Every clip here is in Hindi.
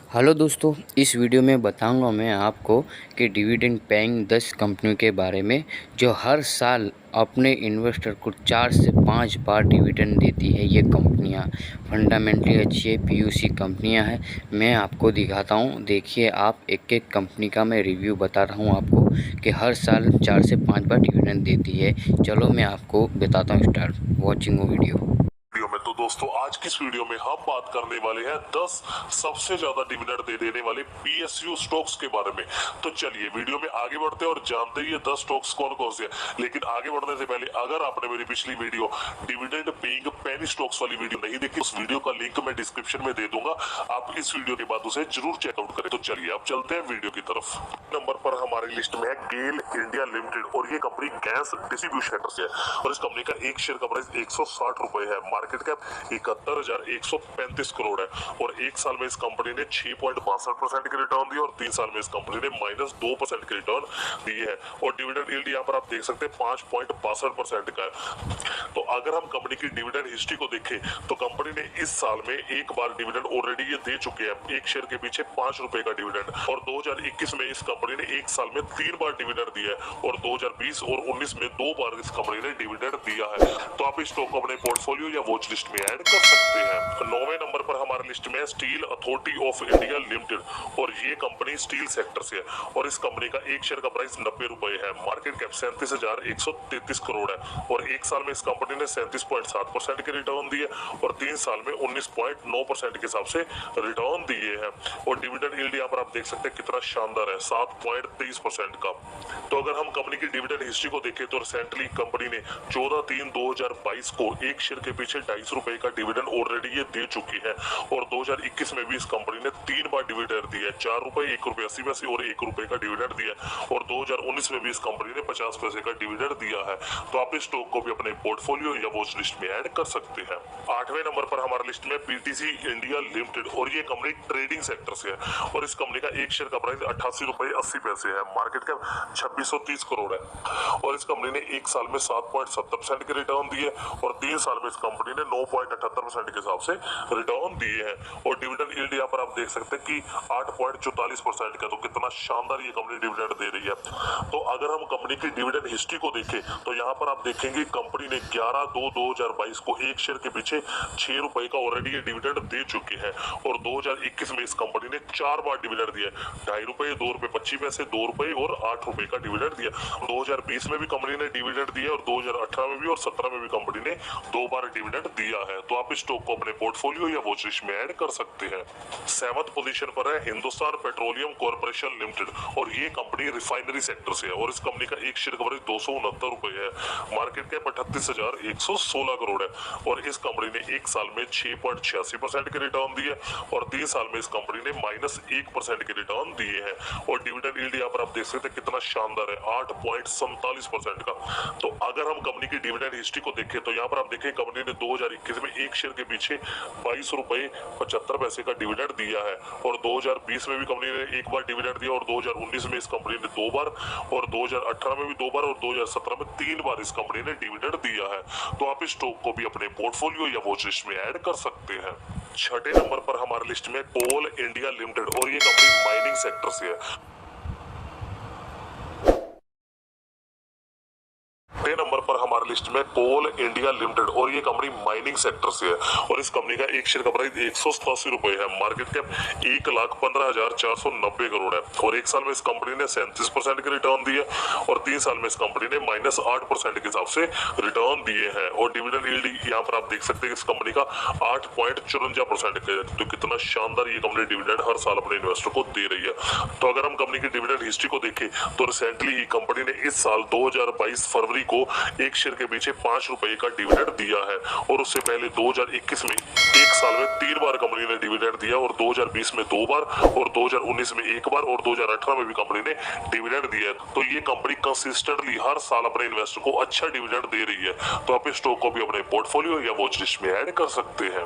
हेलो दोस्तों, इस वीडियो में बताऊंगा मैं आपको कि डिविडेंड पेइंग 10 कंपनियों के बारे में जो हर साल अपने इन्वेस्टर को 4 से 5 बार डिविडेंड देती है। ये कंपनियां फंडामेंटली अच्छी है, पीयूसी कंपनियां हैं। मैं आपको दिखाता हूं, देखिए आप एक एक कंपनी का मैं रिव्यू बता रहा हूं आपको कि हर साल 4 से 5 बार डिविडेंड देती है। चलो मैं आपको बताता हूँ, स्टार्ट वॉचिंग वो वीडियो में। तो दोस्तों आज की इस वीडियो में हम बात करने वाले हैं 10 सबसे ज्यादा डिविडेंड देने वाले पीएसयू स्टॉक्स के बारे में। तो चलिए वीडियो में आगे बढ़ते हैं और जानते हैं ये 10 स्टॉक्स कौन कौन से हैं। लेकिन आगे बढ़ने से पहले अगर आपने मेरी पिछली video dividend paying penny stocks वाली वीडियो नहीं देखी, उस वीडियो का लिंक मैं डिस्क्रिप्शन में दे दूंगा, आप इस वीडियो के बाद उसे जरूर चेकआउट करें। तो चलिए अब चलते हैं वीडियो की तरफ। नंबर पर हमारी लिस्ट में है गेल इंडिया लिमिटेड और ये कंपनी गैस डिस्ट्रीब्यूशन सेक्टर से है और इस कंपनी का एक शेयर का प्राइस 160 रुपए है। मार्केट कैप 71,135 करोड़ है और एक साल में इस कंपनी ने 6.62% के रिटर्न दिए और 3 साल में इस कंपनी ने -2% के रिटर्न दिए है और डिविडेंड यील्ड यहाँ पर आप देख सकते हैं 5.62% का है। तो अगर हम कंपनी की डिविडेंड हिस्ट्री को देखें तो कंपनी ने इस साल में एक बार डिविडेंड ऑलरेडी ये दे चुके हैं, एक शेयर के पीछे 5 रुपए का डिविडेंड, और 2021 में इस कंपनी ने एक साल में 3 बार डिविडेंड दिया है और 2020 और 19 में 2 बार इस कंपनी ने डिविडेंड दिया है। तो आप इस स्टॉक को अपने पोर्टफोलियो या वॉच लिस्ट में ऐड कर सकते हैं। 9वें नंबर पर हमारी लिस्ट में steel authority of India limited और ये कंपनी स्टील सेक्टर से है और इस कंपनी का एक शेयर का प्राइस 90 रुपए है। मार्केट कैप 37,133 करोड़ है और एक साल में इस कंपनी ने 37.7% के रिटर्न दिए और 3 साल में 19.9% के हिसाब से रिटर्न दिए हैं और डिविडेंड यील्ड यहाँ पर आप देख सकते हैं कितना शानदार है, 7.23% का। तो अगर हम कंपनी की डिविडेंड हिस्ट्री को देखें तो रिसेंटली कंपनी ने 14/3/2022 को एक शेयर के पीछे 2.5 रुपए का डिविडेंड ऑलरेडी ये दे चुकी है और 2021 में भी इस कंपनी ने 3 बार डिविडेंड दिया है, 4 रुपए, 1 रुपए 80 पैसे और 1 रुपए का डिविडेंड दिया और 2019 में भी इस कंपनी ने 50 पैसे का डिविडेंड दिया है। तो आप इस स्टॉक को भी अपने पोर्टफोलियो या वॉच लिस्ट में ऐड कर सकते हैं। 8वें नंबर पर हमारे लिस्ट में पीटीसी इंडिया लिमिटेड और ये कंपनी ट्रेडिंग सेक्टर से है और इस कंपनी का एक शेयर का प्राइस 88 रुपए 80 पैसे है। मार्केट कैप 2630 करोड़ है और इस कंपनी ने एक साल में 7.70% के रिटर्न दिए और 3 साल में इस कंपनी ने 9.78% के हिसाब से रिटर्न दिए हैं और डिविडेंड यील्ड यहाँ पर आप देख सकते हैं कि 8.44% का। तो कितना शानदार ये कंपनी डिविडेंड दे रही है। तो अगर हम कंपनी की डिविडेंड हिस्ट्री को देखें तो यहाँ पर आप देखेंगे कंपनी ने 11/2/2022 को एक शेयर के पीछे 6 रुपए का ऑलरेडी ये डिविडेंड दे चुकी है और 2021 में इस कंपनी ने 4 बार डिविडेंड दिया, 2.5 रुपए, 2 रुपए 25 पैसे, 2 रुपए और 8 रुपए का डिविडेंड दिया। 2020 में भी कंपनी ने डिविडेंड दिया और 2018 में भी और 17 में भी कंपनी ने 2 बार डिविडेंड दिया है। तो आप इस स्टॉक को अपने पोर्टफोलियो या वॉच लिस्ट में ऐड कर सकते हैं। 7th पोजीशन पर है हिंदुस्तान पेट्रोलियम कॉर्पोरेशन लिमिटेड और ये कंपनी रिफाइनरी सेक्टर से है और इस कंपनी का एक शेयर का प्राइस 269 रुपए है। मार्केट कैप 38,116 करोड़ है और इस कंपनी ने एक साल में 6.86% के रिटर्न दिए और 3 साल में इस कंपनी ने -1% के रिटर्न दिए हैं और डिविडेंड यील्ड यहाँ पर आप देख सकते हैं कितना शानदार है, 8.47% का। तो अगर हम कंपनी की डिविडेंड हिस्ट्री को देखें तो यहाँ पर आप देखें कंपनी ने 2021 में एक शेयर के पीछे 22 रुपए 75 पैसे का डिविडेंड दिया है और 2020 में भी कंपनी ने एक बार डिविडेंड दिया और 2019 में इस कंपनी ने 2 बार और 2018 में भी 2 बार और 2017 में 3 बार इस कंपनी ने डिविडेंड दिया है। तो आप इस स्टॉक को भी अपने पोर्टफोलियो या वॉच लिस्ट में ऐड कर सकते हैं। 6ठे नंबर पर हमारे लिस्ट में कोल इंडिया लिमिटेड और ये कंपनी माइनिंग सेक्टर से है। 6 नंबर पर हमारे लिस्ट में कोल इंडिया लिमिटेड और ये कंपनी माइनिंग सेक्टर से है और इस कंपनी का एक शेयर का प्राइस 187 रुपए है। मार्केट कैप 1,15,490 करोड़ है और एक साल में इस कंपनी ने 37% के रिटर्न दिए और 3 साल में इस कंपनी ने -8% के हिसाब से रिटर्न दिए हैं और डिविडेंड यील्ड यहाँ पर आप देख सकते हैं इस कंपनी का 8.54% का। तो कितना शानदार ये कंपनी डिविडेंड हर साल अपने इन्वेस्टर को दे रही है। तो अगर हम कंपनी की डिविडेंड हिस्ट्री को देखें तो रिसेंटली कंपनी ने इस साल 2022 फरवरी को एक शेयर के पीछे 5 रुपए का डिविडेंड दिया है और उससे पहले 2021 में एक साल में 3 बार कंपनी ने डिविडेंड दिया और 2020 में 2 बार और 2019 में 1 बार और 2018 में भी कंपनी ने डिविडेंड दिया है। तो ये कंपनी कंसिस्टेंटली हर साल अपने इन्वेस्टर को अच्छा डिविडेंड दे रही है। तो आप इस स्टॉक को भी अपने पोर्टफोलियो या वॉच लिस्ट में ऐड कर सकते हैं।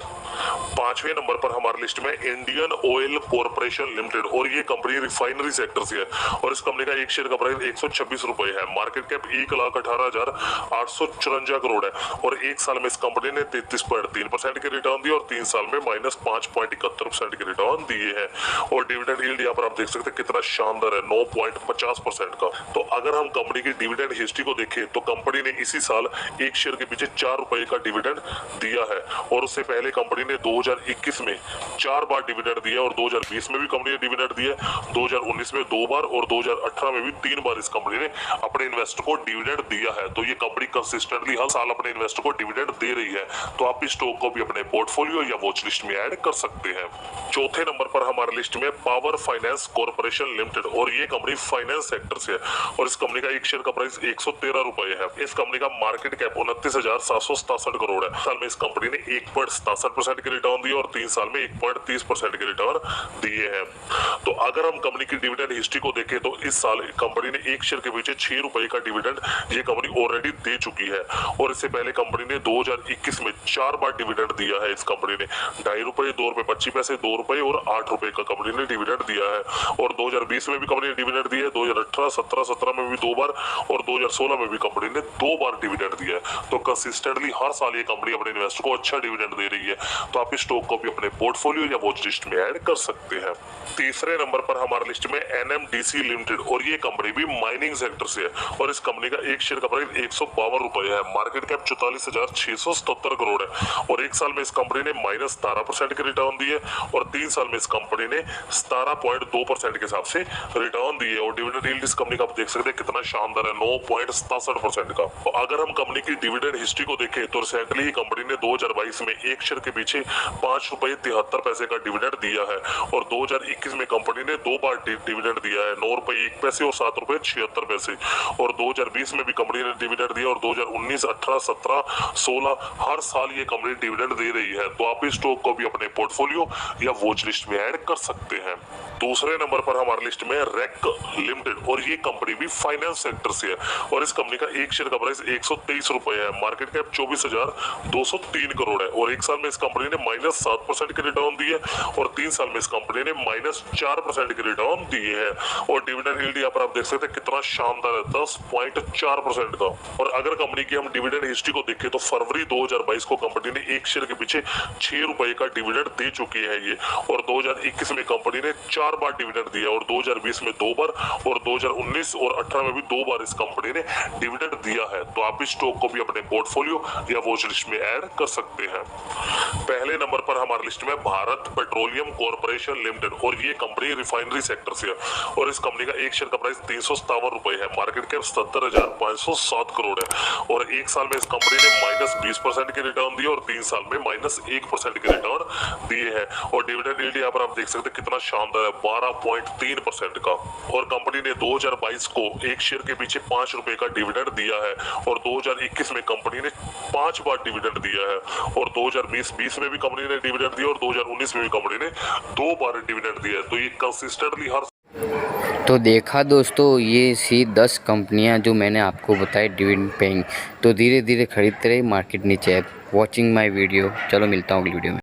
5वें नंबर पर हमारी लिस्ट में इंडियन ऑयल कॉर्पोरेशन लिमिटेड और ये कंपनी रिफाइनरी सेक्टर से है और इस कंपनी का एक शेयर का प्राइस 126 रुपए है। मार्केट कैप 1,18,894 154 करोड़ है और एक साल में इस कंपनी ने 33.3% के रिटर्न दिए और 3 साल में -5.71% के रिटर्न दिए हैं। और डिविडेंड यील्ड यहाँ पर आप देख सकते हैं कितना शानदार है, 9.50% का। तो अगर हम कंपनी की डिविडेंड हिस्ट्री को देखें तो कंपनी ने इसी साल एक शेयर के पीछे 4 रुपए का डिविडेंड दिया है और उससे पहले कंपनी ने 2021 में 4 बार डिविडेंड दिया और 2020 में भी कंपनी ने डिविडेंड दिया, 2019 में 2 बार और 2018 में भी 3 बार इस कंपनी ने अपने इन्वेस्टर को डिविडेंड दिया है। तो ये कंपनी कंसिस्टेंटली हर साल अपने इन्वेस्टर को डिविडेंड दे रही है। तो आप इस स्टॉक को भी अपने पोर्टफोलियो या वॉच लिस्ट में ऐड कर सकते हैं। चौथे नंबर पर हमारे लिस्ट में पावर फाइनेंस कॉर्पोरेशन लिमिटेड और ये कंपनी फाइनेंस सेक्टर से है और इस कंपनी का एक शेयर का प्राइस 113 रुपए है। इस कंपनी का मार्केट कैप 29,767 करोड़ है। साल में इस कंपनी ने 1.67% के रिटर्न दिए और 3 साल में 1.30% के रिटर्न दिए हैं। तो अगर हम कंपनी की डिविडेंड हिस्ट्री को देखें तो इस साल कंपनी ने एक शेयर के पीछे 6 रुपए का डिविडेंड ये कंपनी ऑलरेडी दे चुकी है और इससे पहले कंपनी ने 2021 में 4 बार डिविडेंड दिया है। इस कंपनी ने 2.5 रुपए, 2 रुपए 25 पैसे, 2 रुपए और 8 रुपए का कंपनी ने डिविडेंड दिया है और 2020 में भी कंपनी ने डिविडेंड दिया है, 2018, 17 में भी 2 बार और 2016 में भी कंपनी ने 2 बार डिविडेंड दिया है। तो कंसिस्टेंटली हर साल ये कंपनी अपने इन्वेस्टर को अच्छा डिविडेंड दे रही है। तो आप इस स्टॉक को भी अपने पोर्टफोलियो या वॉच लिस्ट में ऐड कर सकते हैं। तीसरे नंबर पर हमारे लिस्ट में NMDC लिमिटेड और ये कंपनी भी माइनिंग सेक्टर से है और इस कंपनी का एक शेयर का प्राइस 152 रुपए है। मार्केट कैप 44,677 करोड़ है और एक साल में इस कंपनी ने -17% के रिटर्न दिए और 3 साल में इस कंपनी ने 17.2% के हिसाब से रिटर्न दिए और डिविडेंड यील्ड इस कंपनी का आप देख सकते हैं कितना शानदार है, 9.67% का। तो अगर हम कंपनी की डिविडेंड हिस्ट्री को देखें तो रिसेंटली ही कंपनी ने 2022 में एक शेयर के पीछे 5 रुपए 73 पैसे का डिविडेंड दिया है और 2021 में कंपनी ने 2 बार डिविडेंड दिया है, 9 रुपए 1 पैसे और 7 रुपए 76 पैसे और 2020 में भी कंपनी ने डिविडेंड दिया और 2019, 18, 17, 16 हर साल ये कंपनी डिविडेंड दे रही है। तो आप इस स्टॉक को भी अपने पोर्टफोलियो या वॉच लिस्ट में ऐड कर सकते हैं। दूसरे नंबर पर हमारे लिस्ट में रेक लिमिटेड और ये कंपनी भी फाइनेंस सेक्टर से है और इस कंपनी का एक शेयर का प्राइस 123 रुपए है। मार्केट कैप 24,203 करोड़ है और एक साल में इस कंपनी ने -7% के रिटर्न दिए और 3 साल में इस कंपनी ने -4% के रिटर्न दिए हैं और डिविडेंड यील्ड यहाँ पर आप देख सकते हैं कितना शानदार है, 10.4% का। और अगर कंपनी की हम डिविडेंड हिस्ट्री को देखें तो फरवरी 2022 को कंपनी ने एक शेयर के पीछे 6 रुपए का डिविडेंड दे चुकी है ये और 2021 में कंपनी ने 4 बार डिविडेंड दिया और 2020 में 2 बार और 2019 और 18 में भी 2 बार इस कंपनी ने डिविडेंड दिया है। तो आप इस स्टॉक को भी अपने पोर्टफोलियो या वॉच लिस्ट में ऐड कर सकते हैं। पहले नंबर पर हमारे लिस्ट में भारत पेट्रोलियम कॉर्पोरेशन लिमिटेड और ये कंपनी रिफाइनरी सेक्टर से है और इस कंपनी का एक शेयर का प्राइस 357 रुपए है। मार्केट कैप 77,507 करोड़ है और एक साल में इस कंपनी ने -20% के रिटर्न दिए और 3 साल में -1% के रिटर्न दिए हैं और डिविडेंड यील्ड यहाँ पर आप देख सकते हैं कितना शानदार है, 12.3% का। और कंपनी ने 2022 को एक शेयर के पीछे 5 रुपए का डिविडेंड दिया है और 2021 में कंपनी ने 5 बार डिविडेंड दिया है और 2020 में भी कंपनी ने डिविडेंड दिया और 2019 में भी कंपनी ने 2 बार डिविडेंड दिया है। तो ये कंसिस्टेंटली हर तो देखा दोस्तों, ये सी 10 कंपनियां जो मैंने आपको बताई डिविडेंड पेइंग। तो धीरे धीरे खरीदते रहिए, मार्केट नीचे है। Watching my video. चलो मिलता हूँ अगली वीडियो में।